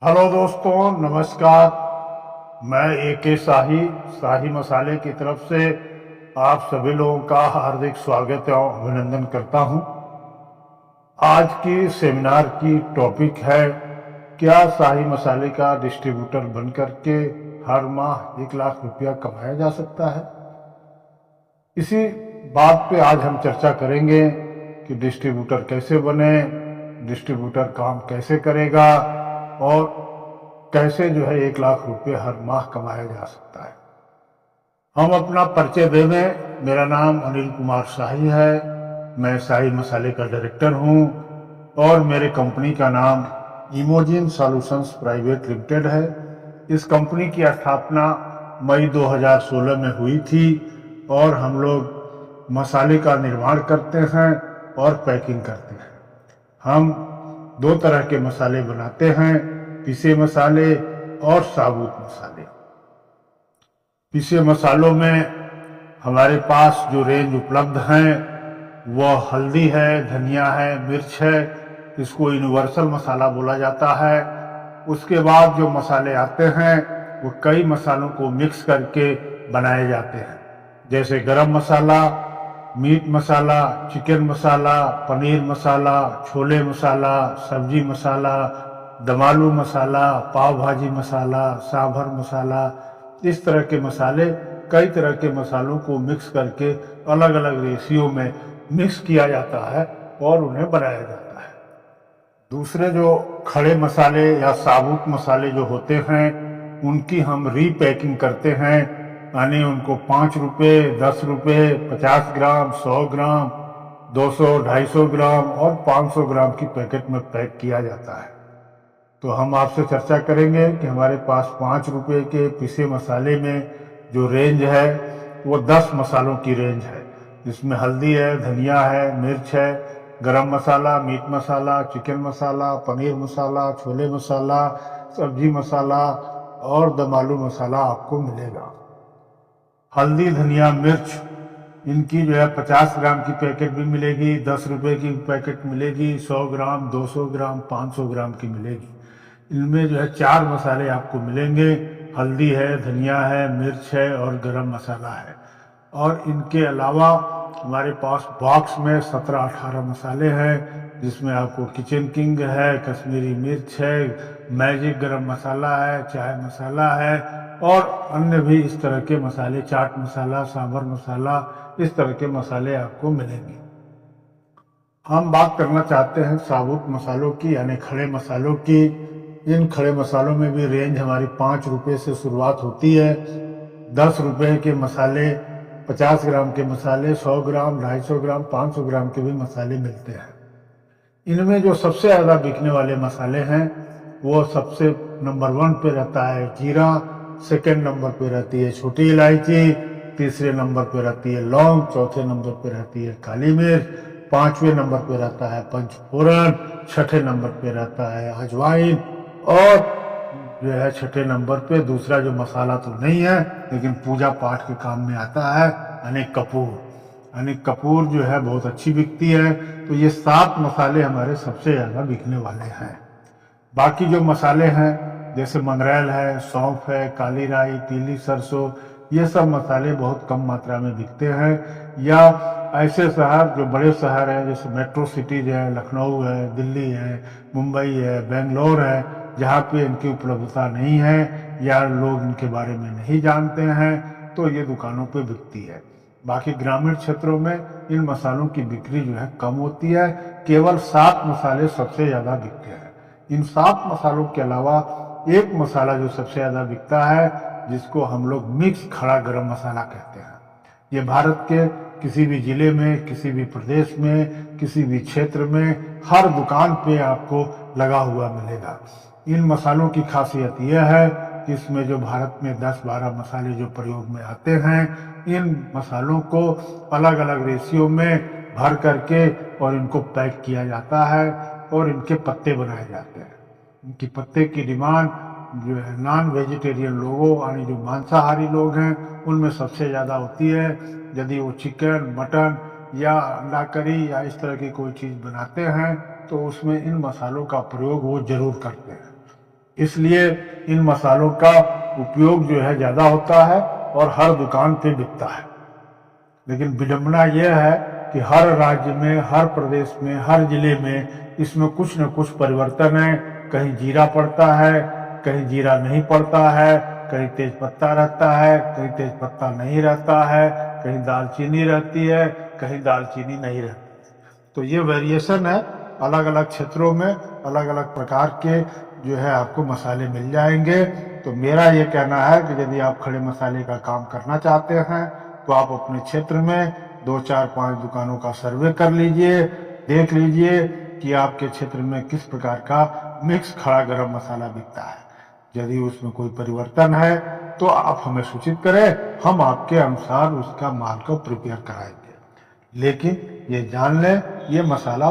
Hello दोस्तों, नमस्कार। मैं AK शाही मसाले की तरफ से आप सभी लोगों का हार्दिक स्वागत और अभिनंदन करता हूं। आज की सेमिनार की टॉपिक है, क्या शाही मसाले का डिस्ट्रीब्यूटर बन करके हर माह 1 लाख रुपया कमाया जा सकता है। इसी बात पे आज हम चर्चा करेंगे कि डिस्ट्रीब्यूटर कैसे बने, डिस्ट्रीब्यूटर काम कैसे करेगा और कैसे 1 लाख रुपए हर माह कमाया जा सकता है। हम अपना परिचय दे दें। मेरा नाम अनिल कुमार शाही है। मैं शाही मसाले का डायरेक्टर हूं और मेरे कंपनी का नाम इमोजिन सॉल्यूशंस प्राइवेट लिमिटेड है। इस कंपनी की स्थापना मई 2016 में हुई थी और हम लोग मसाले का निर्माण करते हैं और पैकिंग करते हैं। हम 2 तरह के मसाले बनाते हैं, पिसे मसाले और साबुत मसाले। पिसे मसालों में हमारे पास जो रेंज उपलब्ध हैं वह हल्दी है, धनिया है, मिर्च है। इसको यूनिवर्सल मसाला बोला जाता है। उसके बाद जो मसाले आते हैं वो कई मसालों को मिक्स करके बनाए जाते हैं, जैसे गरम मसाला, मीट मसाला, चिकन मसाला, पनीर मसाला, छोले मसाला, सब्जी मसाला, दम आलू मसाला, पाव भाजी मसाला, सांभर मसाला। इस तरह के मसाले, कई तरह के मसालों को मिक्स करके अलग अलग रेशियो में मिक्स किया जाता है और उन्हें बनाया जाता है। दूसरे जो खड़े मसाले या साबुत मसाले जो होते हैं उनकी हम रीपैकिंग करते हैं, यानी उनको 5 रुपये, 10 रुपये, 50 ग्राम, 100 ग्राम, 200, 250 ग्राम और 500 ग्राम की पैकेट में पैक किया जाता है। तो हम आपसे चर्चा करेंगे कि हमारे पास 5 रुपये के पिसे मसाले में जो रेंज है वो 10 मसालों की रेंज है, जिसमें हल्दी है, धनिया है, मिर्च है, गरम मसाला, मीट मसाला, चिकन मसाला, पनीर मसाला, छोले मसाला, सब्जी मसाला और दम आलू मसाला आपको मिलेगा। हल्दी, धनिया, मिर्च, इनकी 50 ग्राम की पैकेट भी मिलेगी, 10 रुपये की पैकेट मिलेगी, 100 ग्राम, 200 ग्राम, 500 ग्राम की मिलेगी। इनमें 4 मसाले आपको मिलेंगे, हल्दी है, धनिया है, मिर्च है और गरम मसाला है। और इनके अलावा हमारे पास बॉक्स में 17-18 मसाले हैं, जिसमें आपको किचन किंग है, कश्मीरी मिर्च है, मैजिक गरम मसाला है, चाय मसाला है और अन्य भी इस तरह के मसाले, चाट मसाला, सांभर मसाला, इस तरह के मसाले आपको मिलेंगे। हम बात करना चाहते हैं साबुत मसालों की, यानी खड़े मसालों की। इन खड़े मसालों में भी रेंज हमारी 5 रुपये से शुरुआत होती है। 10 रुपये के मसाले, 50 ग्राम के मसाले, 100 ग्राम, 250 ग्राम, 500 ग्राम के भी मसाले मिलते हैं। इनमें जो सबसे ज़्यादा बिकने वाले मसाले हैं वो सबसे नंबर 1 पे रहता है जीरा, सेकंड नंबर पे रहती है छोटी इलायची, तीसरे नंबर पे रहती है लौंग, चौथे नंबर पे रहती है काली मिर्च, 5वें नंबर पे रहता है पंचफोरन, 6ठे नंबर पे रहता है अजवाइन और छठे नंबर पे दूसरा जो मसाला तो नहीं है लेकिन पूजा पाठ के काम में आता है, यानी कपूर। यानी कपूर बहुत अच्छी बिकती है। तो ये 7 मसाले हमारे सबसे ज़्यादा बिकने वाले हैं। बाकी जो मसाले हैं जैसे मंगरेल है, सौंफ है, काली राई, पीली सरसों, ये सब मसाले बहुत कम मात्रा में बिकते हैं। या ऐसे शहर जो बड़े शहर हैं जैसे मेट्रो सिटीज है, लखनऊ है, दिल्ली है, मुंबई है, बेंगलोर है, जहाँ पे इनकी उपलब्धता नहीं है या लोग इनके बारे में नहीं जानते हैं, तो ये दुकानों पे बिकती है। बाकी ग्रामीण क्षेत्रों में इन मसालों की बिक्री कम होती है। केवल 7 मसाले सबसे ज़्यादा बिकते हैं। इन 7 मसालों के अलावा एक मसाला जो सबसे ज़्यादा बिकता है, जिसको हम लोग मिक्स खड़ा गरम मसाला कहते हैं। ये भारत के किसी भी जिले में, किसी भी प्रदेश में, किसी भी क्षेत्र में हर दुकान पे आपको लगा हुआ मिलेगा। इन मसालों की खासियत यह है कि इसमें जो भारत में 10-12 मसाले जो प्रयोग में आते हैं, इन मसालों को अलग अलग रेशियो में भर करके और इनको पैक किया जाता है और इनके पत्ते बनाए जाते हैं। इनकी पत्ते की डिमांड नॉन वेजिटेरियन लोगों, यानी जो मांसाहारी लोग हैं, उनमें सबसे ज़्यादा होती है। यदि वो चिकन, मटन या अंडा करी या इस तरह की कोई चीज़ बनाते हैं तो उसमें इन मसालों का प्रयोग वो जरूर करते हैं। इसलिए इन मसालों का उपयोग जो है ज़्यादा होता है और हर दुकान पे बिकता है। लेकिन विडंबना यह है कि हर राज्य में, हर प्रदेश में, हर जिले में इसमें कुछ न कुछ परिवर्तन है। कहीं जीरा पड़ता है, कहीं जीरा नहीं पड़ता है, कहीं तेज पत्ता रहता है, कहीं तेज पत्ता नहीं रहता है, कहीं दालचीनी रहती है, कहीं दालचीनी नहीं रहती। तो ये वेरिएशन है, अलग अलग क्षेत्रों में अलग अलग प्रकार के जो है आपको मसाले मिल जाएंगे। तो मेरा ये कहना है कि यदि आप खड़े मसाले का काम करना चाहते हैं तो आप अपने क्षेत्र में 2, 4, 5 दुकानों का सर्वे कर लीजिए, देख लीजिए कि आपके क्षेत्र में किस प्रकार का मिक्स खड़ा गरम मसाला बिकता है। यदि उसमें कोई परिवर्तन है तो आप हमें सूचित करें, हम आपके अनुसार उसका माल को प्रिपेयर कराएंगे। लेकिन ये जान लें, ये मसाला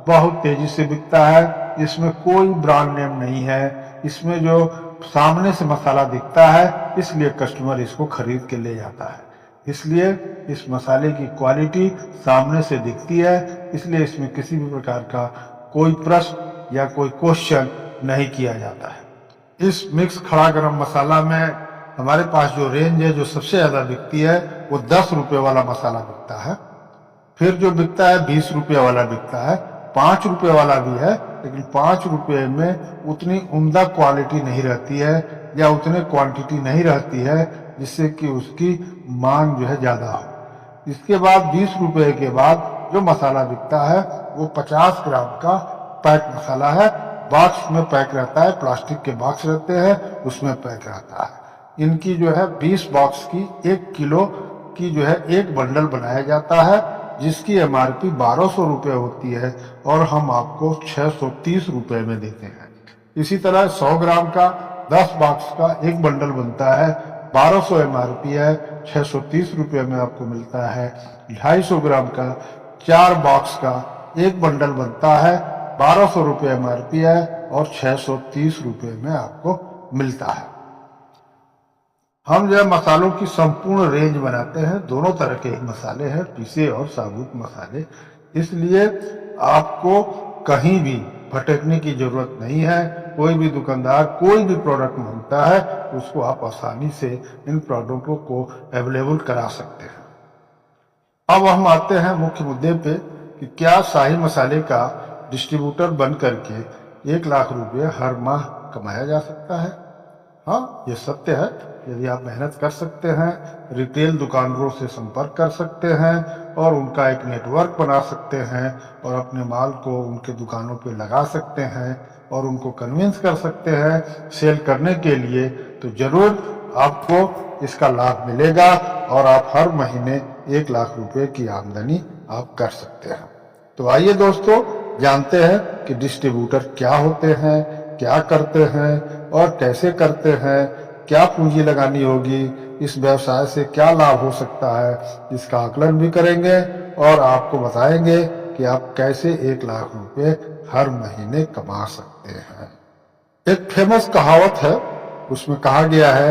बहुत तेजी से बिकता है, इसमें कोई ब्रांड नेम नहीं है, इसमें जो सामने से मसाला दिखता है इसलिए कस्टमर इसको खरीद के ले जाता है। इसलिए इस मसाले की क्वालिटी सामने से दिखती है, इसलिए इसमें किसी भी प्रकार का कोई प्रश्न या कोई क्वेश्चन नहीं किया जाता है। इस मिक्स खड़ा गरम मसाला में हमारे पास जो रेंज है, जो सबसे ज़्यादा बिकती है, वो 10 रुपये वाला मसाला बिकता है। फिर जो बिकता है 20 रुपये वाला बिकता है, 5 रुपये वाला भी है, लेकिन 5 रुपये में उतनी उम्दा क्वालिटी नहीं रहती है या उतने क्वांटिटी नहीं रहती है जिससे कि उसकी मांग जो है ज़्यादा हो। इसके बाद 20 रुपये के बाद जो मसाला बिकता है वो 50 ग्राम का पैक मसाला है, बॉक्स में पैक रहता है, प्लास्टिक के बॉक्स रहते हैं, उसमें पैक रहता है। इनकी जो है 20 बॉक्स की 1 किलो की जो है एक बंडल बनाया जाता है, जिसकी एमआरपी 1200 रुपये होती है और हम आपको 630 रुपये में देते हैं। इसी तरह 100 ग्राम का 10 बॉक्स का एक बंडल बनता है, 1200 एमआरपी है, 630 रुपये में आपको मिलता है। 250 ग्राम का 4 बॉक्स का एक बंडल बनता है, 1200 रुपये एमआरपी है और 630 रुपये में आपको मिलता है। हम जो है मसालों की संपूर्ण रेंज बनाते हैं, दोनों तरह के ही मसाले हैं, पीसे और साबुत मसाले। इसलिए आपको कहीं भी भटकने की जरूरत नहीं है। कोई भी दुकानदार कोई भी प्रोडक्ट मांगता है, उसको आप आसानी से इन प्रोडक्टों को अवेलेबल करा सकते हैं। अब हम आते हैं मुख्य मुद्दे पे कि क्या शाही मसाले का डिस्ट्रीब्यूटर बन करके 1 लाख रुपये हर माह कमाया जा सकता है? हाँ, ये सत्य है। यदि आप मेहनत कर सकते हैं, रिटेल दुकानदारों से संपर्क कर सकते हैं और उनका एक नेटवर्क बना सकते हैं और अपने माल को उनके दुकानों पे लगा सकते हैं और उनको कन्विंस कर सकते हैं सेल करने के लिए, तो जरूर आपको इसका लाभ मिलेगा और आप हर महीने 1 लाख रुपए की आमदनी आप कर सकते हैं। तो आइए दोस्तों, जानते हैं कि डिस्ट्रीब्यूटर क्या होते हैं, क्या करते हैं और कैसे करते हैं, क्या पूंजी लगानी होगी, इस व्यवसाय से क्या लाभ हो सकता है, इसका आकलन भी करेंगे और आपको बताएंगे कि आप कैसे 1 लाख रुपए हर महीने कमा सकते हैं। एक फेमस कहावत है, उसमें कहा गया है,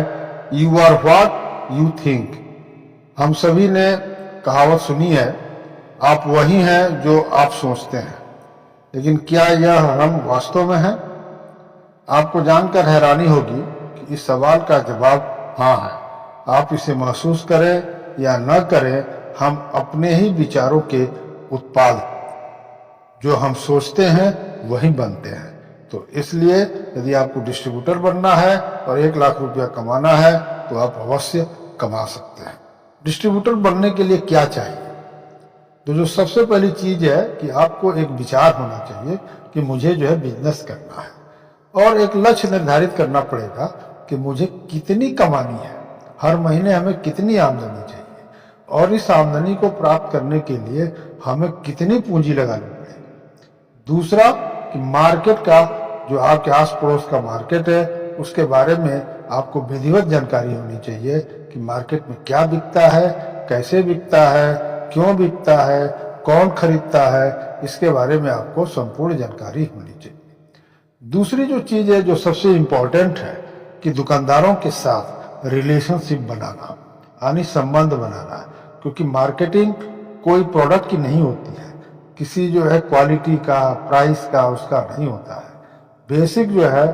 you are what you think. हम सभी ने कहावत सुनी है, आप वही हैं जो आप सोचते हैं। लेकिन क्या यह हम वास्तव में हैं? आपको जानकर हैरानी होगी कि इस सवाल का जवाब हाँ है। आप इसे महसूस करें या न करें, हम अपने ही विचारों के उत्पाद, जो हम सोचते हैं वही बनते हैं। तो इसलिए यदि आपको डिस्ट्रीब्यूटर बनना है और 1 लाख रुपया कमाना है तो आप अवश्य कमा सकते हैं। डिस्ट्रीब्यूटर बनने के लिए क्या चाहिए? तो जो सबसे पहली चीज है कि आपको एक विचार होना चाहिए कि मुझे जो है बिजनेस करना है, और एक लक्ष्य निर्धारित करना पड़ेगा कि मुझे कितनी कमानी है, हर महीने हमें कितनी आमदनी चाहिए और इस आमदनी को प्राप्त करने के लिए हमें कितनी पूंजी लगानी पड़ेगी। दूसरा कि मार्केट का, जो आपके आस पड़ोस का मार्केट है, उसके बारे में आपको विधिवत जानकारी होनी चाहिए कि मार्केट में क्या बिकता है, कैसे बिकता है, क्यों बिकता है, कौन खरीदता है, इसके बारे में आपको संपूर्ण जानकारी होनी चाहिए। दूसरी जो चीज है, जो सबसे इम्पोर्टेंट है, कि दुकानदारों के साथ रिलेशनशिप बनाना, यानी संबंध बनाना, क्योंकि मार्केटिंग कोई प्रोडक्ट की नहीं होती है, किसी जो है क्वालिटी का, प्राइस का, उसका नहीं होता है। बेसिक जो है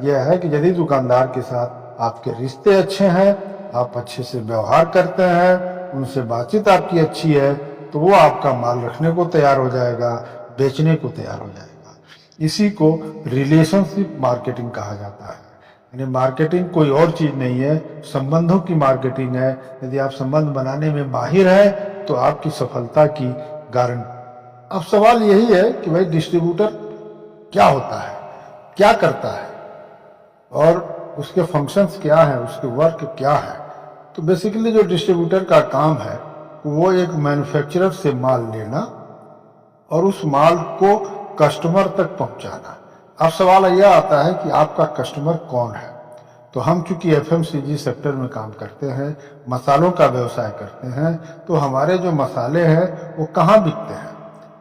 यह है कि यदि दुकानदार के साथ आपके रिश्ते अच्छे हैं, आप अच्छे से व्यवहार करते हैं, उनसे बातचीत आपकी अच्छी है, तो वो आपका माल रखने को तैयार हो जाएगा, बेचने को तैयार हो जाएगा। इसी को रिलेशनशिप मार्केटिंग कहा जाता है। यानी मार्केटिंग कोई और चीज नहीं है, संबंधों की मार्केटिंग है। यदि आप संबंध बनाने में माहिर है तो आपकी सफलता की गारंटी। अब सवाल यही है कि भाई डिस्ट्रीब्यूटर क्या होता है, क्या करता है और उसके फंक्शंस क्या है, उसके वर्क क्या है। तो बेसिकली जो डिस्ट्रीब्यूटर का काम है वो एक मैन्युफैक्चरर से माल लेना और उस माल को कस्टमर तक पहुंचाना। अब सवाल यह आता है कि आपका कस्टमर कौन है। तो हम चूंकि एफएमसीजी सेक्टर में काम करते हैं, मसालों का व्यवसाय करते हैं, तो हमारे जो मसाले हैं वो कहाँ बिकते हैं?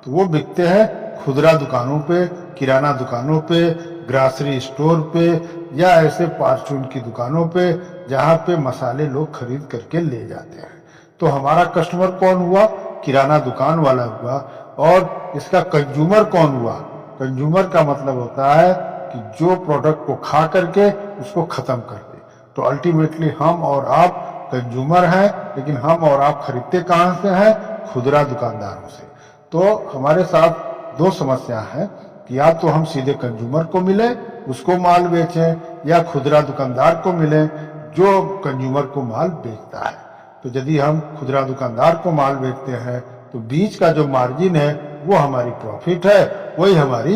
तो वो बिकते हैं खुदरा दुकानों पे, किराना दुकानों पे, ग्रासरी स्टोर पे या ऐसे परचून की दुकानों पे जहाँ पे मसाले लोग खरीद करके ले जाते हैं। तो हमारा कस्टमर कौन हुआ? किराना दुकान वाला हुआ। और इसका कंज्यूमर कौन हुआ? कंज्यूमर का मतलब होता है कि जो प्रोडक्ट को खा करके उसको खत्म कर दे। तो अल्टीमेटली हम और आप कंज्यूमर हैं, लेकिन हम और आप खरीदते कहाँ से हैं? खुदरा दुकानदारों से। तो हमारे साथ दो समस्या है कि या तो हम सीधे कंज्यूमर को मिले, उसको माल बेचें, या खुदरा दुकानदार को मिले जो कंज्यूमर को माल बेचता है। तो यदि हम खुदरा दुकानदार को माल बेचते हैं तो बीच का जो मार्जिन है वो हमारी प्रॉफिट है, वही हमारी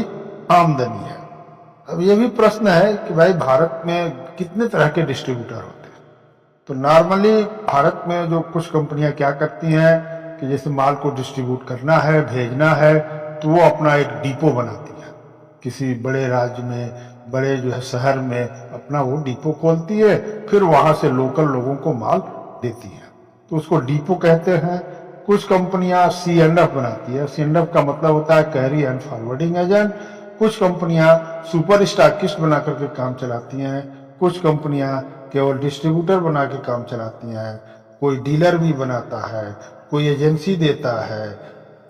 आमदनी है। अब ये भी प्रश्न है कि भाई भारत में कितने तरह के डिस्ट्रीब्यूटर होते हैं। तो नॉर्मली भारत में जो कुछ कंपनियां क्या करती हैं कि जैसे माल को डिस्ट्रीब्यूट करना है, भेजना है, तो वो अपना एक डिपो बनाती है। किसी बड़े राज्य में, बड़े जो है शहर में अपना वो डिपो खोलती है, फिर वहां से लोकल लोगों को माल देती है, तो उसको डिपो कहते हैं। कुछ कंपनियां C&F बनाती है। C&F का मतलब होता है कैरी एंड फॉरवर्डिंग एजेंट। कुछ कंपनियां सुपर स्टॉकिस्ट बना करके काम चलाती हैं। कुछ कंपनियां केवल डिस्ट्रीब्यूटर बना के काम चलाती हैं। कोई डीलर भी बनाता है, कोई एजेंसी देता है।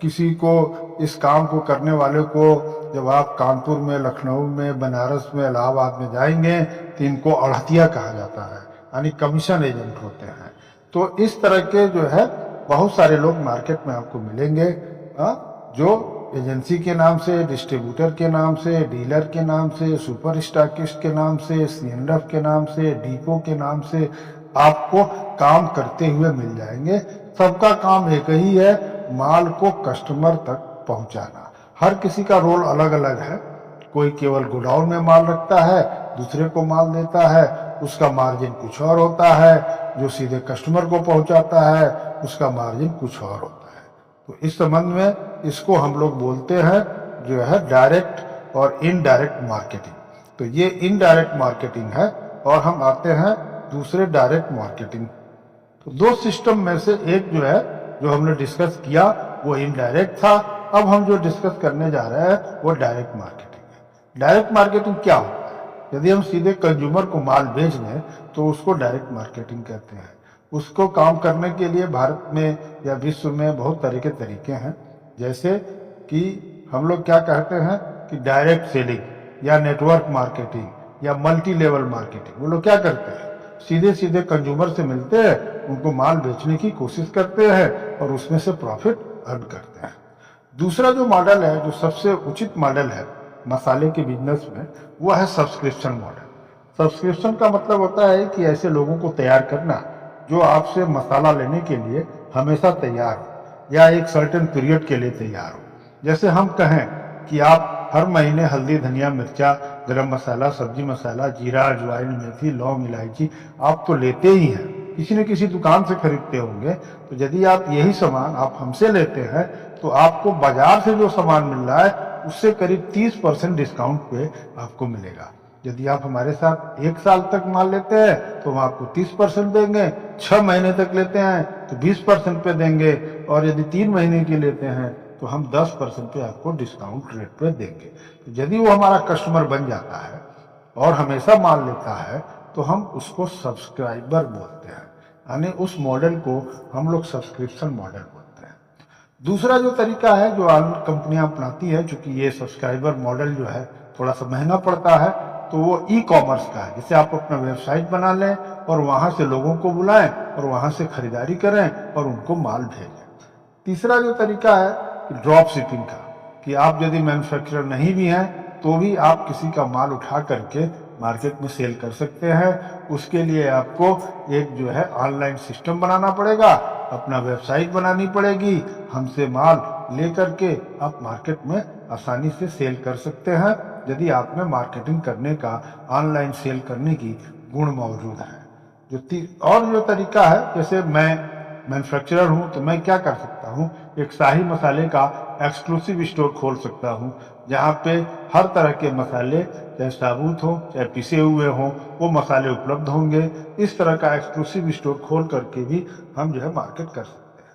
किसी को इस काम को करने वाले को जब आप कानपुर में, लखनऊ में, बनारस में, इलाहाबाद में जाएंगे तो इनको अड़हतिया कहा जाता है, यानी कमीशन एजेंट होते हैं। तो इस तरह के जो है बहुत सारे लोग मार्केट में आपको मिलेंगे, जो एजेंसी के नाम से, डिस्ट्रीब्यूटर के नाम से, डीलर के नाम से, सुपर स्टॉकिस्ट के नाम से, C&F के नाम से, डिपो के नाम से आपको काम करते हुए मिल जाएंगे। सबका काम एक ही है, माल को कस्टमर तक पहुंचाना। हर किसी का रोल अलग अलग है। कोई केवल गोडाउन में माल रखता है, दूसरे को माल देता है, उसका मार्जिन कुछ और होता है। जो सीधे कस्टमर को पहुंचाता है उसका मार्जिन कुछ और होता है। तो इस संबंध में इसको हम लोग बोलते हैं जो है डायरेक्ट और इनडायरेक्ट मार्केटिंग। तो ये इनडायरेक्ट मार्केटिंग है। और हम आते हैं दूसरे डायरेक्ट मार्केटिंग। तो दो सिस्टम में से एक जो है, जो हमने डिस्कस किया वो इनडायरेक्ट था। अब हम जो डिस्कस करने जा रहे हैं वो डायरेक्ट मार्केटिंग है। डायरेक्ट मार्केटिंग क्या होता है? यदि हम सीधे कंज्यूमर को माल बेच दें तो उसको डायरेक्ट मार्केटिंग कहते हैं। उसको काम करने के लिए भारत में या विश्व में बहुत तरह के तरीके हैं। जैसे कि हम लोग क्या कहते हैं कि डायरेक्ट सेलिंग या नेटवर्क मार्केटिंग या मल्टी लेवल मार्केटिंग। वो लोग क्या करते हैं, सीधे सीधे कंज्यूमर से मिलते हैं, उनको माल बेचने की कोशिश करते हैं और उसमें से प्रॉफिट अर्न करते हैं। दूसरा जो मॉडल है, जो सबसे उचित मॉडल है मसाले के बिजनेस में, वो है सब्सक्रिप्शन मॉडल। सब्सक्रिप्शन का मतलब होता है कि ऐसे लोगों को तैयार करना जो आपसे मसाला लेने के लिए हमेशा तैयार हो या एक सर्टेन पीरियड के लिए तैयार हो। जैसे हम कहें कि आप हर महीने हल्दी, धनिया, मिर्चा, गरम मसाला, सब्जी मसाला, जीरा, अजवाइन, मेथी, लौंग, इलायची आप तो लेते ही हैं, किसी न किसी दुकान से खरीदते होंगे। तो यदि आप यही सामान आप हमसे लेते हैं तो आपको बाजार से जो सामान मिल रहा है उससे करीब 30% डिस्काउंट पे आपको मिलेगा। यदि आप हमारे साथ 1 साल तक माल लेते हैं तो हम आपको 30% देंगे, 6 महीने तक लेते हैं तो 20% पे देंगे, और यदि 3 महीने की लेते हैं तो हम 10% पे आपको डिस्काउंट रेट पे देंगे। तो यदि वो हमारा कस्टमर बन जाता है और हमेशा माल लेता है तो हम उसको सब्सक्राइबर बोलते हैं, यानी उस मॉडल को हम लोग सब्सक्रिप्शन मॉडल बोलते हैं। दूसरा जो तरीका है जो अन्य कंपनियां अपनाती है, चूंकि ये सब्सक्राइबर मॉडल जो है थोड़ा सा महंगा पड़ता है, तो वो ई कॉमर्स का है, जिसे आप अपना वेबसाइट बना लें और वहाँ से लोगों को बुलाएं और वहाँ से खरीदारी करें और उनको माल भेजें। तीसरा जो तरीका है ड्रॉप शिपिंग का, कि आप यदि मैन्युफैक्चरर नहीं भी हैं तो भी आप किसी का माल उठा करके मार्केट में सेल कर सकते हैं। उसके लिए आपको एक जो है ऑनलाइन सिस्टम बनाना पड़ेगा, अपना वेबसाइट बनानी पड़ेगी, हमसे माल ले करके आप मार्केट में आसानी से सेल कर सकते हैं यदि आप में मार्केटिंग करने का, ऑनलाइन सेल करने की गुण मौजूद है। और जो तरीका है, जैसे मैं मैन्युफैक्चरर हूँ तो मैं क्या कर सकता हूँ, एक शाही मसाले का एक्सक्लूसिव स्टोर खोल सकता हूँ जहाँ पे हर तरह के मसाले, चाहे साबुत हो चाहे पिसे हुए हों, वो मसाले उपलब्ध होंगे। इस तरह का एक्सक्लूसिव स्टोर खोल करके भी हम जो है मार्केट कर सकते हैं।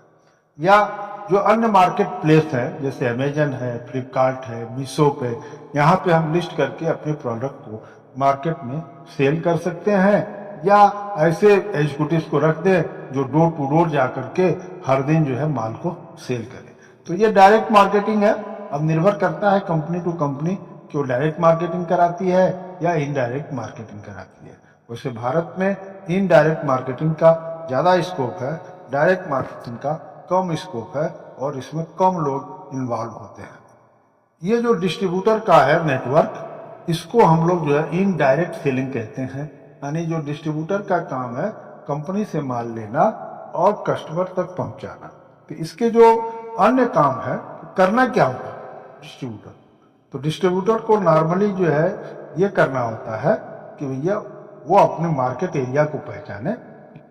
या जो अन्य मार्केट प्लेस है जैसे अमेजन है, फ्लिपकार्ट है, मीशो पे, यहाँ पे हम लिस्ट करके अपने प्रोडक्ट को मार्केट में सेल कर सकते हैं। या ऐसे एग्जीक्यूटिव्स को रख दें जो डोर टू डोर जा करके हर दिन जो है माल को सेल करें। तो ये डायरेक्ट मार्केटिंग है। अब निर्भर करता है कंपनी टू कंपनी कि वो डायरेक्ट मार्केटिंग कराती है या इनडायरेक्ट मार्केटिंग कराती है। वैसे भारत में इनडायरेक्ट मार्केटिंग का ज़्यादा स्कोप है, डायरेक्ट मार्केटिंग का कम स्कोप है और इसमें कम लोग इन्वॉल्व होते हैं। ये जो डिस्ट्रीब्यूटर का है नेटवर्क, इसको हम लोग जो है इनडायरेक्ट सेलिंग कहते हैं। यानी जो डिस्ट्रीब्यूटर का काम है कंपनी से माल लेना और कस्टमर तक पहुंचाना। तो इसके जो अन्य काम है, करना क्या होता है डिस्ट्रीब्यूटर, तो डिस्ट्रीब्यूटर को नॉर्मली जो है ये करना होता है कि भैया वो अपने मार्केट एरिया को पहचाने,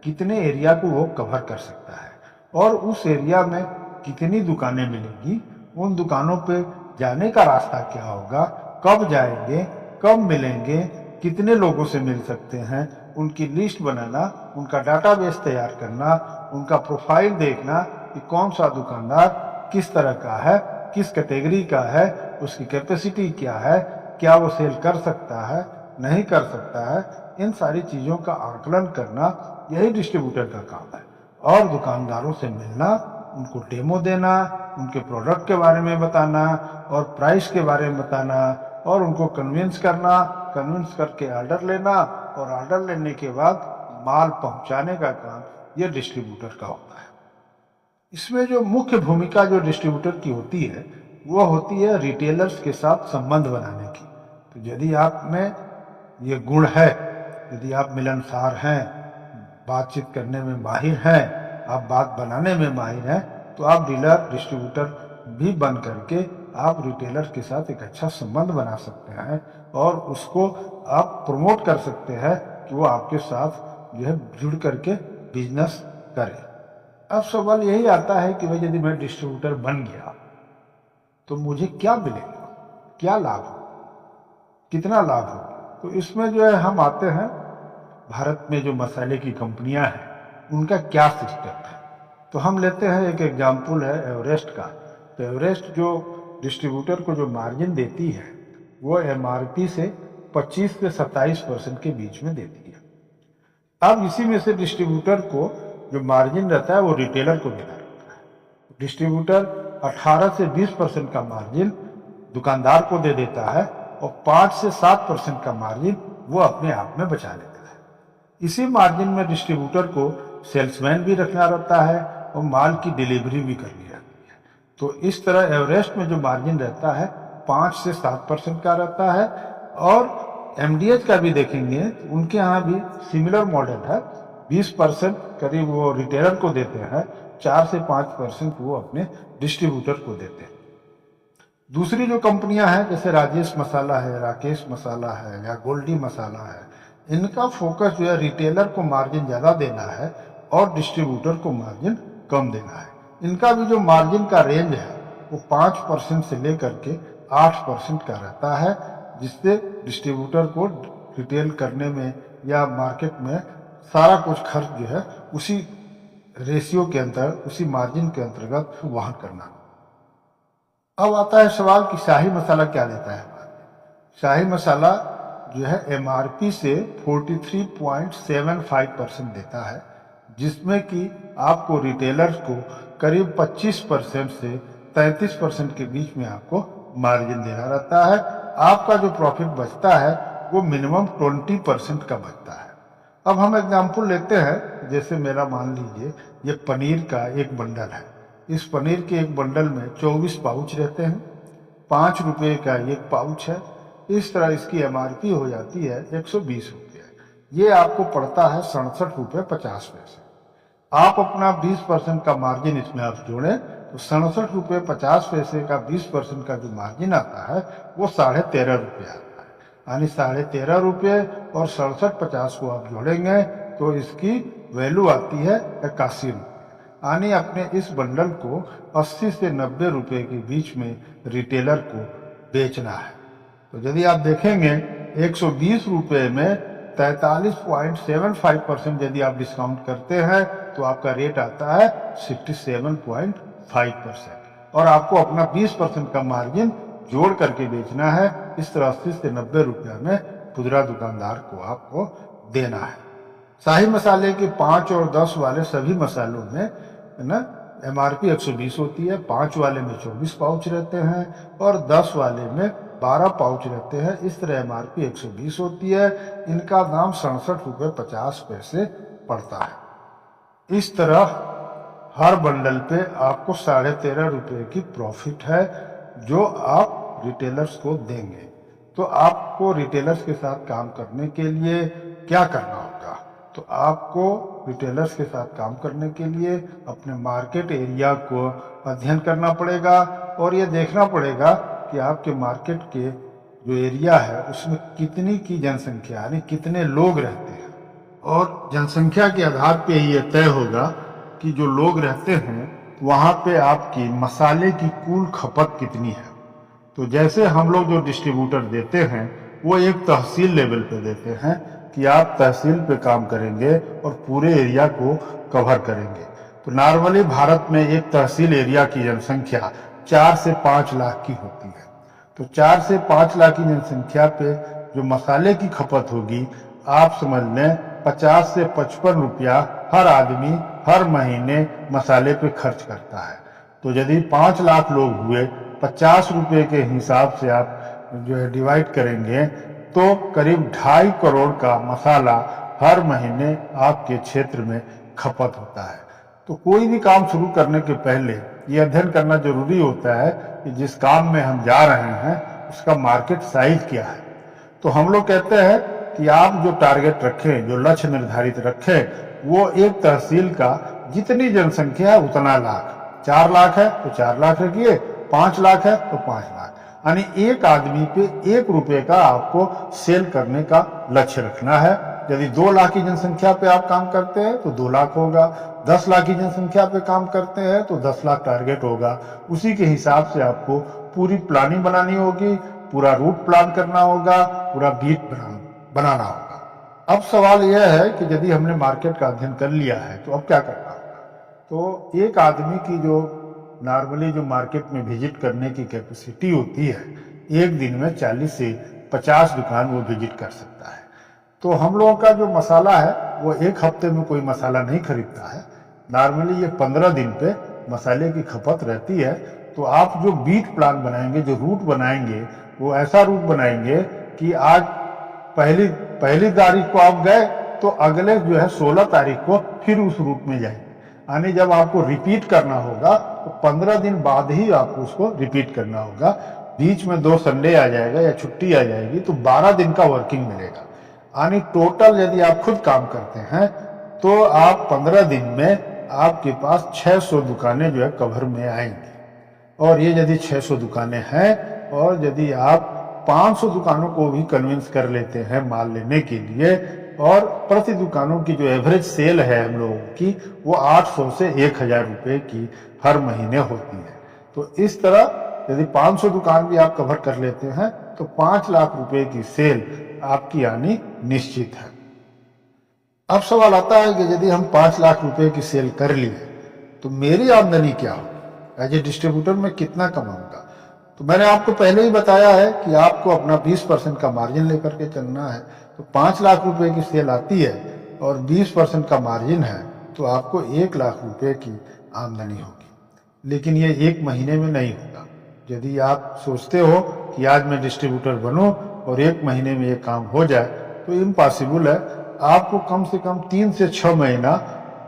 कितने एरिया को वो कवर कर सकता है और उस एरिया में कितनी दुकानें मिलेंगी, उन दुकानों पे जाने का रास्ता क्या होगा, कब जाएंगे, कब मिलेंगे, कितने लोगों से मिल सकते हैं, उनकी लिस्ट बनाना, उनका डाटाबेस तैयार करना, उनका प्रोफाइल देखना कि कौन सा दुकानदार किस तरह का है, किस कैटेगरी का है, उसकी कैपेसिटी क्या है, क्या वो सेल कर सकता है, नहीं कर सकता है, इन सारी चीज़ों का आकलन करना यही डिस्ट्रीब्यूटर का काम है। और दुकानदारों से मिलना, उनको डेमो देना, उनके प्रोडक्ट के बारे में बताना और प्राइस के बारे में बताना और उनको कन्विंस करके ऑर्डर लेना और ऑर्डर लेने के बाद माल पहुंचाने का काम ये डिस्ट्रीब्यूटर का होता है। इसमें जो मुख्य भूमिका जो डिस्ट्रीब्यूटर की होती है वो होती है रिटेलर्स के साथ संबंध बनाने की। तो यदि आप में ये गुण है, यदि आप मिलनसार हैं, बातचीत करने में माहिर हैं, आप बात बनाने में माहिर हैं, तो आप डीलर डिस्ट्रीब्यूटर भी बन करके आप रिटेलर के साथ एक अच्छा संबंध बना सकते हैं और उसको आप प्रमोट कर सकते हैं कि वो आपके साथ जो है जुड़ करके बिजनेस करे। अब सवाल यही आता है कि भाई यदि मैं डिस्ट्रीब्यूटर बन गया तो मुझे क्या मिलेगा, क्या लाभ हो, कितना लाभ हो। तो इसमें जो है हम आते हैं भारत में जो मसाले की कंपनियां हैं उनका क्या सिस्टम है। तो हम लेते हैं एक एग्जाम्पल है एवरेस्ट का। तो एवरेस्ट जो डिस्ट्रीब्यूटर को जो मार्जिन देती है वो एमआरपी से 25 से 27% के बीच में देती है। अब इसी में से डिस्ट्रीब्यूटर को जो मार्जिन रहता है वो रिटेलर को देना रहता है। डिस्ट्रीब्यूटर 18 से 20% का मार्जिन दुकानदार को दे देता है और 5 से 7% का मार्जिन वो अपने आप में बचा लेता है। इसी मार्जिन में डिस्ट्रीब्यूटर को सेल्समैन भी रखना रहता है और माल की डिलीवरी भी करनी रहती है। तो इस तरह एवरेस्ट में जो मार्जिन रहता है 5 से 7% का रहता है। और एमडीएच का भी देखेंगे उनके यहाँ भी सिमिलर मॉडल है, 20% करीब वो रिटेलर को देते हैं, 4 से 5% वो अपने डिस्ट्रीब्यूटर को देते हैं। दूसरी जो कंपनियां हैं जैसे राजेश मसाला है, राकेश मसाला है या गोल्डी मसाला है, इनका फोकस जो है रिटेलर को मार्जिन ज़्यादा देना है और डिस्ट्रीब्यूटर को मार्जिन कम देना है। इनका भी जो मार्जिन का रेंज है वो 5% से लेकर के 8% का रहता है, जिससे डिस्ट्रीब्यूटर को रिटेल करने में या मार्केट में सारा कुछ खर्च जो है उसी रेशियो के अंतर, उसी मार्जिन के अंतर्गत वहन करना। अब आता है सवाल कि शाही मसाला क्या देता है। शाही मसाला जो है एमआरपी से 43.75% देता है, जिसमें कि आपको रिटेलर्स को करीब 25% से 33% के बीच में आपको मार्जिन देना रहता है। आपका जो प्रॉफिट बचता है वो मिनिमम 20% का बचता है। अब हम एग्जाम्पल लेते हैं, जैसे मेरा मान लीजिए ये पनीर का एक बंडल है। इस पनीर के एक बंडल में 24 पाउच रहते हैं, 5 रुपये का एक पाउच है। इस तरह इसकी एमआरपी हो जाती है 120 रुपये। ये आपको पड़ता है 67 रुपये 50 पैसे। आप अपना 20% का मार्जिन इसमें आप जोड़ें तो 67 रुपये 50 पैसे का 20% का जो मार्जिन आता है वो 13.5 रुपये आता है। यानी 13.5 रुपये और 67.50 को आप जोड़ेंगे तो इसकी वैल्यू आती है 81 रुपये। यानी अपने इस बंडल को 80 से 90 रुपये के बीच में रिटेलर को बेचना है। तो यदि आप देखेंगे 120 रुपये में 43.75% यदि आप डिस्काउंट करते हैं तो आपका रेट आता है 67.5% और आपको अपना 20% का मार्जिन जोड़ करके बेचना है। इस तरह 80 से 90 रुपये में खुदरा दुकानदार को आपको देना है। शाही मसाले के 5 और 10 वाले सभी मसालों में है ना एमआरपी 120 होती है। 5 वाले में 24 पाउच रहते हैं और 10 वाले में 12 पाउच रहते हैं। इस तरह एमआरपी 120 होती है। इनका दाम 67 रुपये 50 पैसे पड़ता है। इस तरह हर बंडल पे आपको 13.5 रुपये की प्रॉफिट है जो आप रिटेलर्स को देंगे। तो आपको रिटेलर्स के साथ काम करने के लिए क्या करना होगा? तो आपको रिटेलर्स के साथ काम करने के लिए अपने मार्केट एरिया को अध्ययन करना पड़ेगा और ये देखना पड़ेगा कि आपके मार्केट के जो एरिया है उसमें कितनी की जनसंख्या यानी कितने लोग रहते हैं। और जनसंख्या के आधार पे ये तय होगा कि जो लोग रहते हैं वहाँ पे आपकी मसाले की कुल खपत कितनी है। तो जैसे हम लोग जो डिस्ट्रीब्यूटर देते हैं वो एक तहसील लेवल पे देते हैं कि आप तहसील पे काम करेंगे और पूरे एरिया को कवर करेंगे। तो नॉर्मली भारत में एक तहसील एरिया की जनसंख्या 4 से 5 लाख की होती है। तो 4 से 5 लाख की जनसंख्या पे जो मसाले की खपत होगी आप समझ लें 50 से 55 रुपया हर आदमी हर महीने मसाले पे खर्च करता है। तो यदि 5 लाख लोग हुए 50 रुपये के हिसाब से आप जो है डिवाइड करेंगे तो करीब 2.5 करोड़ का मसाला हर महीने आपके क्षेत्र में खपत होता है। तो कोई भी काम शुरू करने के पहले ये अध्ययन करना जरूरी होता है कि जिस काम में हम जा रहे हैं उसका मार्केट साइज क्या है। तो हम लोग कहते हैं कि आप जो टारगेट रखें, जो लक्ष्य निर्धारित रखें, वो एक तहसील का जितनी जनसंख्या है उतना लाख। 4 लाख है तो 4 लाख रखिए, 5 लाख है तो 5 लाख। यानी एक आदमी पे 1 रुपये का आपको सेल करने का लक्ष्य रखना है। यदि 2 लाख की जनसंख्या पे आप काम करते हैं तो 2 लाख होगा। 10 लाख की जनसंख्या पे काम करते हैं तो 10 लाख टारगेट होगा। उसी के हिसाब से आपको पूरी प्लानिंग बनानी होगी, पूरा रूट प्लान करना होगा, पूरा बीट बनाना होगा। अब सवाल यह है कि यदि हमने मार्केट का अध्ययन कर लिया है तो अब क्या करना होगा। तो एक आदमी की जो नॉर्मली जो मार्केट में विजिट करने की कैपेसिटी होती है, एक दिन में 40 से 50 दुकान वो विजिट कर सकता है। तो हम लोगों का जो मसाला है वो एक हफ्ते में कोई मसाला नहीं खरीदता है। नॉर्मली ये 15 दिन पे मसाले की खपत रहती है। तो आप जो बीट प्लान बनाएंगे, जो रूट बनाएंगे, वो ऐसा रूट बनाएंगे कि आज पहली तारीख को आप गए तो अगले जो है 16 तारीख को फिर उस रूट में जाएंगे। यानी जब आपको रिपीट करना होगा तो 15 दिन बाद ही आपको उसको रिपीट करना होगा। बीच में 2 संडे आ जाएगा या छुट्टी आ जाएगी तो 12 दिन का वर्किंग मिलेगा। यानी टोटल यदि आप खुद काम करते हैं तो आप 15 दिन में आपके पास 600 दुकानें जो है कवर में आएंगी। और ये यदि 600 दुकानें हैं और यदि आप 500 दुकानों को भी कन्विंस कर लेते हैं माल लेने के लिए और प्रति दुकानों की जो एवरेज सेल है हम लोगों की वो 800 से 1000 रुपये की हर महीने होती है। तो इस तरह यदि 500 दुकान भी आप कवर कर लेते हैं तो 5 लाख रुपए की सेल आपकी आनी निश्चित है। अब सवाल आता है कि यदि हम 5 लाख रुपए की सेल कर लिए तो मेरी आमदनी क्या होगी, एज ए डिस्ट्रीब्यूटर में कितना कमाऊंगा। तो मैंने आपको पहले ही बताया है कि आपको अपना 20% का मार्जिन लेकर के चलना है। तो 5 लाख रुपए की सेल आती है और 20% का मार्जिन है तो आपको 1 लाख रुपए की आमदनी होगी। लेकिन ये 1 महीने में नहीं होगा। यदि आप सोचते हो कि आज मैं डिस्ट्रीब्यूटर बनूं और 1 महीने में ये काम हो जाए तो इम्पॉसिबल है। आपको कम से कम 3 से 6 महीना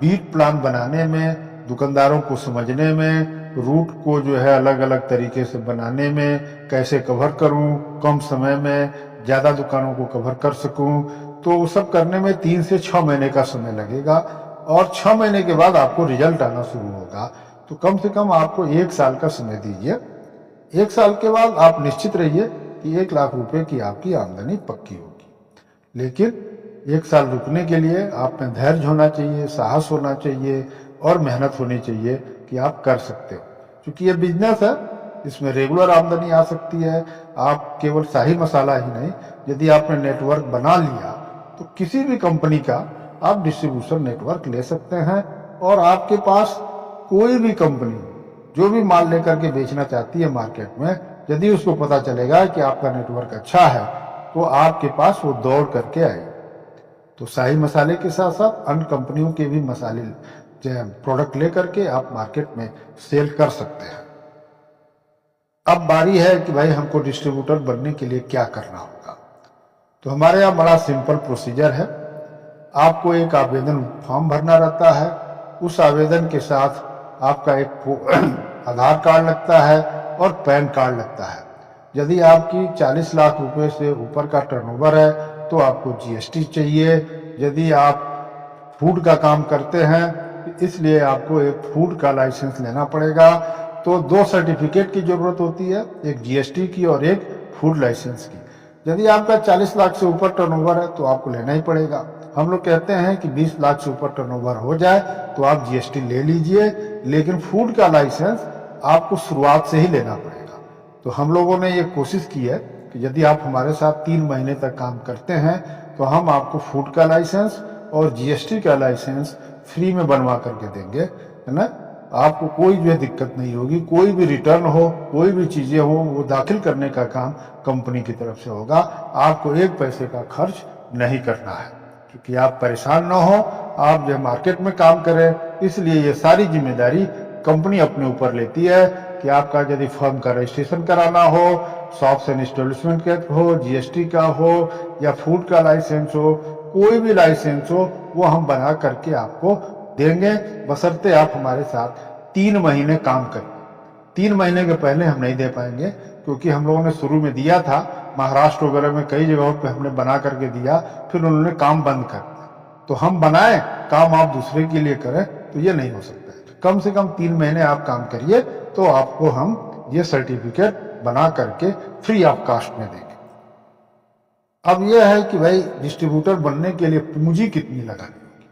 बीट प्लान बनाने में, दुकानदारों को समझने में, रूट को जो है अलग अलग तरीके से बनाने में, कैसे कवर करूं, कम समय में ज़्यादा दुकानों को कवर कर सकूं, तो वो सब करने में 3 से 6 महीने का समय लगेगा और 6 महीने के बाद आपको रिजल्ट आना शुरू होगा। तो कम से कम आपको 1 साल का समय दीजिए। 1 साल के बाद आप निश्चित रहिए कि 1 लाख रुपए की आपकी आमदनी पक्की होगी। लेकिन 1 साल रुकने के लिए आप में धैर्य होना चाहिए, साहस होना चाहिए और मेहनत होनी चाहिए कि आप कर सकते हो। क्योंकि ये बिजनेस है, इसमें रेगुलर आमदनी आ सकती है। आप केवल शाही मसाला ही नहीं, यदि आपने नेटवर्क बना लिया तो किसी भी कंपनी का आप डिस्ट्रीब्यूशन नेटवर्क ले सकते हैं और आपके पास कोई भी कंपनी जो भी माल लेकर के बेचना चाहती है मार्केट में, यदि उसको पता चलेगा कि आपका नेटवर्क अच्छा है तो आपके पास वो दौड़ करके आएगी। तो शाही मसाले के साथ साथ अन्य कंपनियों के भी मसाले प्रोडक्ट लेकर के आप मार्केट में सेल कर सकते हैं। अब बारी है कि भाई हमको डिस्ट्रीब्यूटर बनने के लिए क्या करना होगा। तो हमारे यहाँ बड़ा सिंपल प्रोसीजर है। आपको एक आवेदन फॉर्म भरना रहता है। उस आवेदन के साथ आपका एक आधार कार्ड लगता है और पैन कार्ड लगता है। यदि आपकी 40 लाख रुपए से ऊपर का टर्नओवर है तो आपको जीएसटी चाहिए। यदि आप फूड का काम करते हैं इसलिए आपको एक फूड का लाइसेंस लेना पड़ेगा। तो 2 सर्टिफिकेट की जरूरत होती है, एक जीएसटी की और एक फूड लाइसेंस की। यदि आपका 40 लाख से ऊपर टर्नओवर है तो आपको लेना ही पड़ेगा। हम लोग कहते हैं कि 20 लाख से ऊपर टर्नओवर हो जाए तो आप जीएसटी ले लीजिए, लेकिन फूड का लाइसेंस आपको शुरुआत से ही लेना पड़ेगा। तो हम लोगों ने ये कोशिश की है कि यदि आप हमारे साथ 3 महीने तक काम करते हैं तो हम आपको फूड का लाइसेंस और जीएसटी का लाइसेंस फ्री में बनवा करके देंगे, है ना। आपको कोई जो है दिक्कत नहीं होगी। कोई भी रिटर्न हो, कोई भी चीजें हो, वो दाखिल करने का काम कंपनी की तरफ से होगा। आपको 1 पैसे का खर्च नहीं करना है, क्योंकि आप परेशान ना हो, आप जो मार्केट में काम करें, इसलिए ये सारी जिम्मेदारी कंपनी अपने ऊपर लेती है कि आपका यदि फर्म का रजिस्ट्रेशन कराना हो, शॉप्स एंड एस्टेब्लिशमेंट का हो, जीएसटी का हो या फूड का लाइसेंस हो, कोई भी लाइसेंस हो, वो हम बना करके आपको देंगे, बशर्ते आप हमारे साथ 3 महीने काम करें। 3 महीने के पहले हम नहीं दे पाएंगे, क्योंकि हम लोगों ने शुरू में दिया था महाराष्ट्र वगैरह में, कई जगहों पे हमने बना करके दिया, फिर उन्होंने काम बंद कर दिया। तो हम बनाए काम, आप दूसरे के लिए करें, तो ये नहीं हो सकता है। तो कम से कम 3 महीने आप काम करिए तो आपको हम ये सर्टिफिकेट बना करके फ्री ऑफ कास्ट में देंगे। अब यह है कि भाई डिस्ट्रीब्यूटर बनने के लिए पूंजी कितनी लगानी होगी।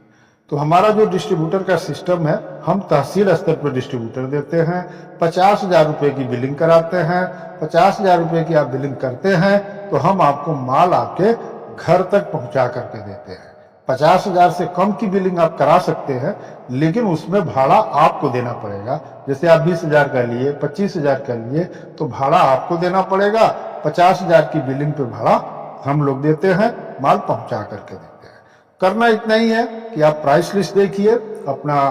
तो हमारा जो डिस्ट्रीब्यूटर का सिस्टम है, हम तहसील स्तर पर डिस्ट्रीब्यूटर देते हैं। 50,000 रुपए की बिलिंग कराते हैं। 50,000 रुपए की आप बिलिंग करते हैं तो हम आपको माल आपके घर तक पहुंचा करके देते हैं। 50,000 से कम की बिलिंग आप करा सकते हैं, लेकिन उसमें भाड़ा आपको देना पड़ेगा। जैसे आप 20,000 का लिए, 25,000 का लिए, तो भाड़ा आपको देना पड़ेगा। 50,000 की बिलिंग पे भाड़ा हम लोग देते हैं, माल पहुंचा करके देते हैं। करना इतना ही है कि आप प्राइस लिस्ट देखिए, अपना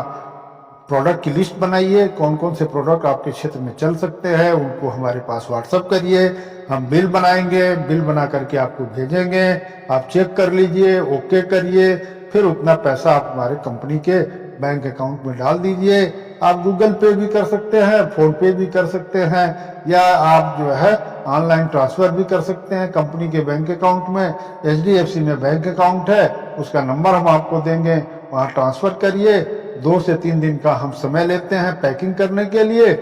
प्रोडक्ट की लिस्ट बनाइए, कौन कौन से प्रोडक्ट आपके क्षेत्र में चल सकते हैं, उनको हमारे पास व्हाट्सअप करिए। हम बिल बनाएंगे, बिल बना करके आपको भेजेंगे, आप चेक कर लीजिए, ओके करिए, फिर उतना पैसा आप हमारे कंपनी के बैंक अकाउंट में डाल दीजिए। आप गूगल पे भी कर सकते हैं, फोन पे भी कर सकते हैं, या आप जो है ऑनलाइन ट्रांसफर भी कर सकते हैं कंपनी के बैंक अकाउंट में। एचडीएफसी में बैंक अकाउंट है, उसका नंबर हम आपको देंगे, वहां ट्रांसफर करिए। 2 से 3 दिन का हम समय लेते हैं पैकिंग करने के लिए।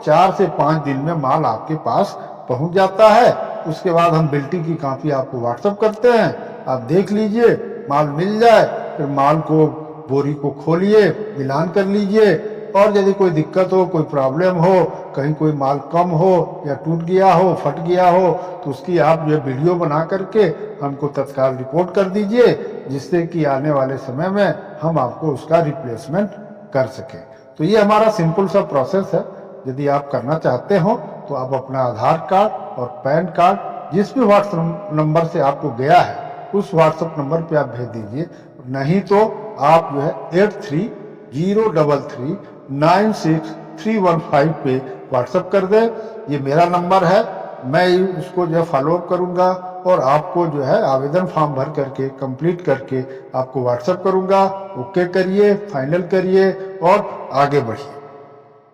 4 से 5 दिन में माल आपके पास पहुंच जाता है। उसके बाद हम बिल्टी की कॉपी आपको व्हाट्सएप करते हैं, आप देख लीजिए, माल मिल जाए, फिर माल को, बोरी को खोलिए, मिलान कर लीजिए, और यदि कोई दिक्कत हो, कोई प्रॉब्लम हो, कहीं कोई माल कम हो या टूट गया हो, फट गया हो, तो उसकी आप ये वीडियो बना करके हमको तत्काल रिपोर्ट कर दीजिए, जिससे कि आने वाले समय में हम आपको उसका रिप्लेसमेंट कर सकें। तो ये हमारा सिंपल सा प्रोसेस है। यदि आप करना चाहते हो तो आप अपना आधार कार्ड और पैन कार्ड जिस भी व्हाट्सएप नंबर से आपको गया है उस व्हाट्सएप नंबर पे आप भेज दीजिए। नहीं तो आप जो है 8303396315 पे व्हाट्सएप कर दें। ये मेरा नंबर है, मैं उसको जो है फॉलोअप करूँगा और आपको जो है आवेदन फॉर्म भर करके कंप्लीट करके आपको व्हाट्सएप करूँगा। ओके करिए, फाइनल करिए और आगे बढ़िए।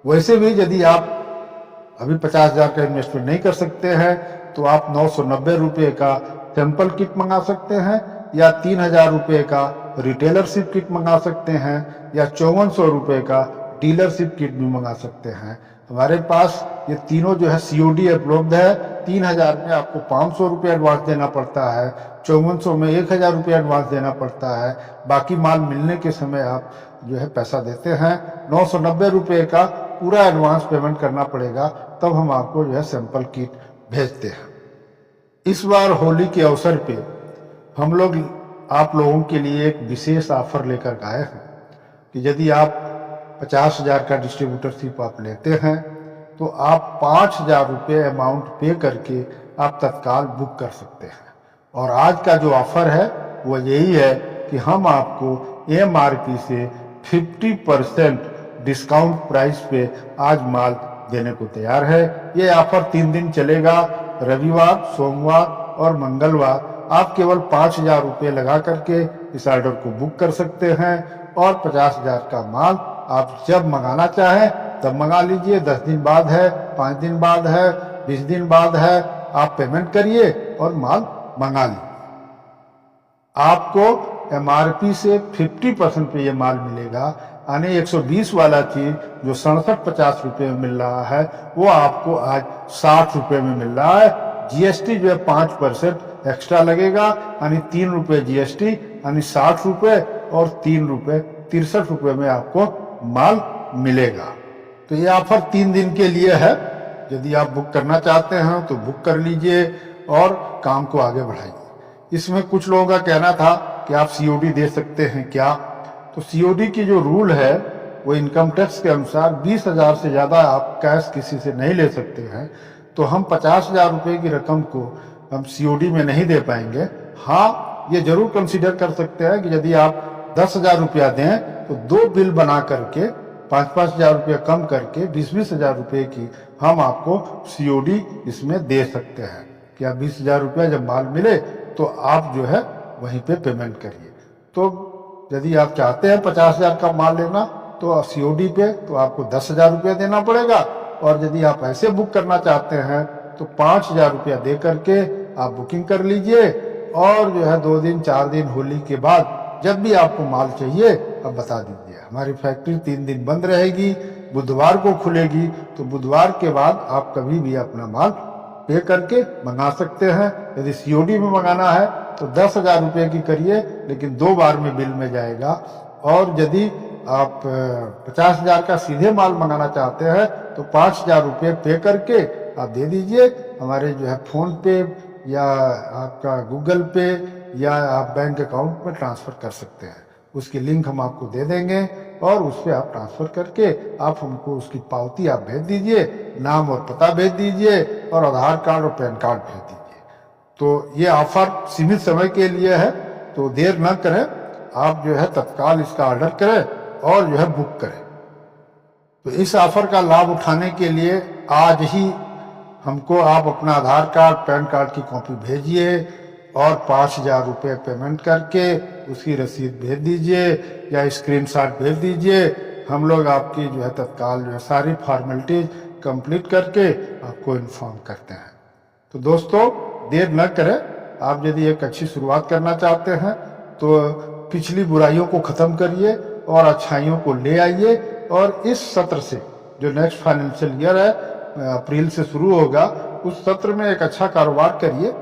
वैसे भी यदि आप अभी 50,000 का इन्वेस्टमेंट नहीं कर सकते हैं तो आप 990 रुपये का सैंपल किट मंगा सकते हैं या 3,000 रुपये का रिटेलरशिप किट मंगा सकते हैं या 5400 रुपये का डीलरशिप किट भी मंगा सकते हैं। हमारे पास ये तीनों जो है COD उपलब्ध है। 3,000 में आपको 500 रुपये एडवांस देना पड़ता है, 5400 में 1,000 रुपये एडवांस देना पड़ता है, बाकी माल मिलने के समय आप जो है पैसा देते हैं। 990 रुपये का पूरा एडवांस पेमेंट करना पड़ेगा, तब हम आपको जो है सैंपल किट भेजते हैं। इस बार होली के अवसर पे हम लोग आप लोगों के लिए एक विशेष ऑफर लेकर आए हैं कि यदि आप 50,000 का डिस्ट्रीब्यूटरशिप आप लेते हैं तो आप 5,000 रुपये अमाउंट पे करके आप तत्काल बुक कर सकते हैं। और आज का जो ऑफर है वो यही है कि हम आपको MRP से 50% डिस्काउंट प्राइस पे आज माल देने को तैयार है। ये ऑफर 3 दिन चलेगा, रविवार, सोमवार और मंगलवार। आप केवल 5,000 रुपये लगा करके इस ऑर्डर को बुक कर सकते हैं और 50,000 का माल आप जब मंगाना चाहें तब मंगा लीजिए। 10 दिन बाद है, 5 दिन बाद है, 20 दिन बाद है, आप पेमेंट करिए और माल मंगा लीजिए। आपको MRP से 50% पे ये माल मिलेगा, यानी 120 वाला चीज जो 67-50 रुपये में मिल रहा है वो आपको आज 60 रुपये में मिल रहा है। GST जो है 5% एक्स्ट्रा लगेगा, यानी 3 रुपये GST, यानी 60 रुपये और 3 रुपये 63 रुपये में आपको माल मिलेगा। तो ये ऑफर 3 दिन के लिए है। यदि आप बुक करना चाहते हैं तो बुक कर लीजिए और काम को आगे बढ़ाइए। इसमें कुछ लोगों का कहना था कि आप COD दे सकते हैं क्या? तो COD की जो रूल है वो इनकम टैक्स के अनुसार 20,000 से ज़्यादा आप कैश किसी से नहीं ले सकते हैं। तो हम 50,000 रुपये की रकम को हम COD में नहीं दे पाएंगे। हाँ, ये जरूर कंसीडर कर सकते हैं कि यदि आप 10,000 रुपया दें तो 2 बिल बना करके 5,000 रुपया कम करके 20,000 रुपये की हम आपको COD इसमें दे सकते हैं कि आप 20,000 रुपया जब माल मिले तो आप जो है वहीं पे पेमेंट करिए। तो यदि आप चाहते हैं 50,000 का माल लेना तो COD पे तो आपको 10,000 रुपया देना पड़ेगा, और यदि आप ऐसे बुक करना चाहते हैं तो 5,000 रुपया दे करके आप बुकिंग कर लीजिए। और जो है 2 दिन 4 दिन होली के बाद जब भी आपको माल चाहिए अब बता दीजिए। हमारी फैक्ट्री 3 दिन बंद रहेगी, बुधवार को खुलेगी, तो बुधवार के बाद आप कभी भी अपना माल पे करके मंगा सकते हैं। यदि COD में मंगाना है तो 10,000 रुपये की करिए, लेकिन 2 बार में बिल में जाएगा। और यदि आप 50,000 का सीधे माल मंगाना चाहते हैं तो 5,000 रुपये पे करके आप दे दीजिए। हमारे जो है फोन पे या आपका गूगल पे या आप बैंक अकाउंट में ट्रांसफ़र कर सकते हैं। उसकी लिंक हम आपको दे देंगे और उस पर आप ट्रांसफ़र करके आप हमको उसकी पावती आप भेज दीजिए, नाम और पता भेज दीजिए और आधार कार्ड और पैन कार्ड भेज दीजिए। तो ये ऑफर सीमित समय के लिए है, तो देर न करें, आप जो है तत्काल इसका ऑर्डर करें और जो है बुक करें। तो इस ऑफर का लाभ उठाने के लिए आज ही हमको आप अपना आधार कार्ड, पैन कार्ड की कॉपी भेजिए और 5,000 रुपये पेमेंट करके उसकी रसीद भेज दीजिए या स्क्रीनशॉट भेज दीजिए। हम लोग आपकी जो है तत्काल जो है सारी फॉर्मेलिटीज कंप्लीट करके आपको इन्फॉर्म करते हैं। तो दोस्तों, देर न करें। आप यदि एक अच्छी शुरुआत करना चाहते हैं तो पिछली बुराइयों को ख़त्म करिए और अच्छाइयों को ले आइए। और इस सत्र से जो नेक्स्ट फाइनेंशियल ईयर है, अप्रैल से शुरू होगा, उस सत्र में एक अच्छा कारोबार करिए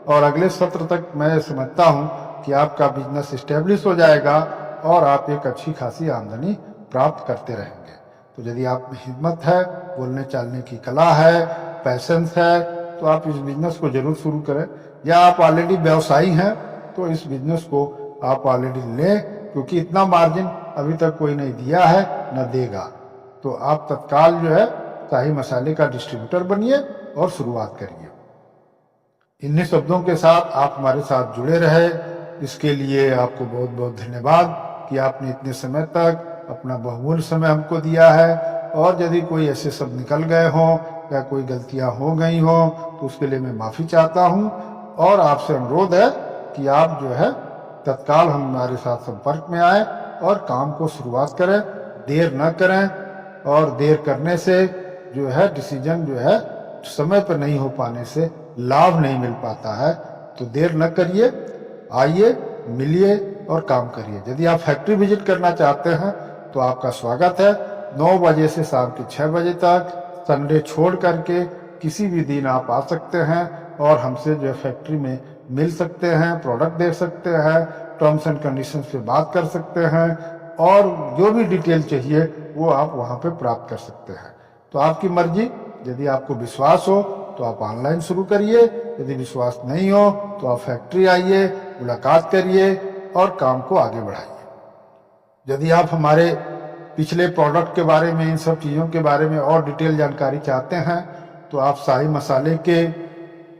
और अगले सत्र तक मैं समझता हूं कि आपका बिजनेस इस्टेब्लिश हो जाएगा और आप एक अच्छी खासी आमदनी प्राप्त करते रहेंगे। तो यदि आप में हिम्मत है, बोलने चालने की कला है, पैशंस है, तो आप इस बिजनेस को जरूर शुरू करें। या आप ऑलरेडी व्यवसायी हैं तो इस बिजनेस को आप ऑलरेडी लें, क्योंकि इतना मार्जिन अभी तक कोई नहीं दिया है, न देगा। तो आप तत्काल जो है शाही मसाले का डिस्ट्रीब्यूटर बनिए और शुरुआत करिए। इन्हीं शब्दों के साथ आप हमारे साथ जुड़े रहे, इसके लिए आपको बहुत बहुत धन्यवाद कि आपने इतने समय तक अपना बहुमूल्य समय हमको दिया है। और यदि कोई ऐसे शब्द निकल गए हों या कोई गलतियां हो गई हो तो उसके लिए मैं माफ़ी चाहता हूं। और आपसे अनुरोध है कि आप जो है तत्काल हमारे साथ संपर्क में आए और काम को शुरुआत करें, देर न करें। और देर करने से जो है डिसीजन जो है समय पर नहीं हो पाने से लाभ नहीं मिल पाता है। तो देर न करिए, आइए, मिलिए और काम करिए। यदि आप फैक्ट्री विजिट करना चाहते हैं तो आपका स्वागत है। 9 बजे से शाम के 6 बजे तक, संडे छोड़ करके किसी भी दिन आप आ सकते हैं और हमसे जो है फैक्ट्री में मिल सकते हैं, प्रोडक्ट देख सकते हैं, टर्म्स एंड कंडीशंस पे बात कर सकते हैं और जो भी डिटेल चाहिए वो आप वहाँ पे प्राप्त कर सकते हैं। तो आपकी मर्जी। यदि आपको विश्वास हो तो आप ऑनलाइन शुरू करिए, यदि विश्वास नहीं हो तो आप फैक्ट्री आइए, मुलाकात करिए और काम को आगे बढ़ाइए। यदि आप हमारे पिछले प्रोडक्ट के बारे में, इन सब चीज़ों के बारे में और डिटेल जानकारी चाहते हैं तो आप शाही मसाले के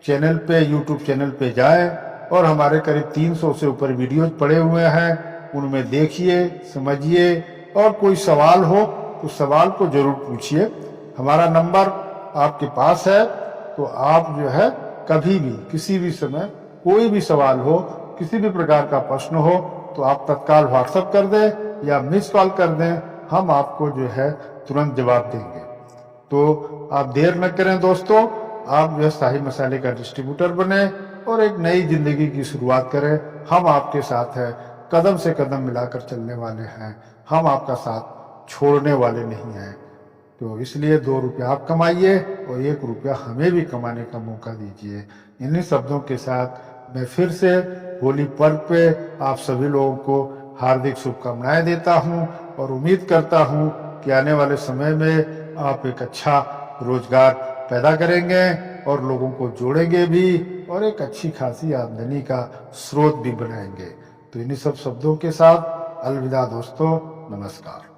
चैनल पे, यूट्यूब चैनल पे जाएं और हमारे करीब 300 से ऊपर वीडियोज पड़े हुए हैं, उनमें देखिए, समझिए और कोई सवाल हो तो सवाल को जरूर पूछिए। हमारा नंबर आपके पास है, तो आप जो है कभी भी, किसी भी समय कोई भी सवाल हो, किसी भी प्रकार का प्रश्न हो तो आप तत्काल व्हाट्सएप कर दें या मिस कॉल कर दें, हम आपको जो है तुरंत जवाब देंगे। तो आप देर न करें दोस्तों, आप जो है शाही मसाले का डिस्ट्रीब्यूटर बने और एक नई जिंदगी की शुरुआत करें। हम आपके साथ हैं, कदम से कदम मिलाकर चलने वाले हैं, हम आपका साथ छोड़ने वाले नहीं हैं। तो इसलिए 2 रुपया आप कमाइए और 1 रुपया हमें भी कमाने का मौका दीजिए। इन्हीं शब्दों के साथ मैं फिर से होली पर्व पे आप सभी लोगों को हार्दिक शुभकामनाएं देता हूं और उम्मीद करता हूं कि आने वाले समय में आप एक अच्छा रोजगार पैदा करेंगे और लोगों को जोड़ेंगे भी और एक अच्छी खासी आमदनी का स्रोत भी बनाएंगे। तो इन्हीं सब शब्दों के साथ अलविदा दोस्तों, नमस्कार।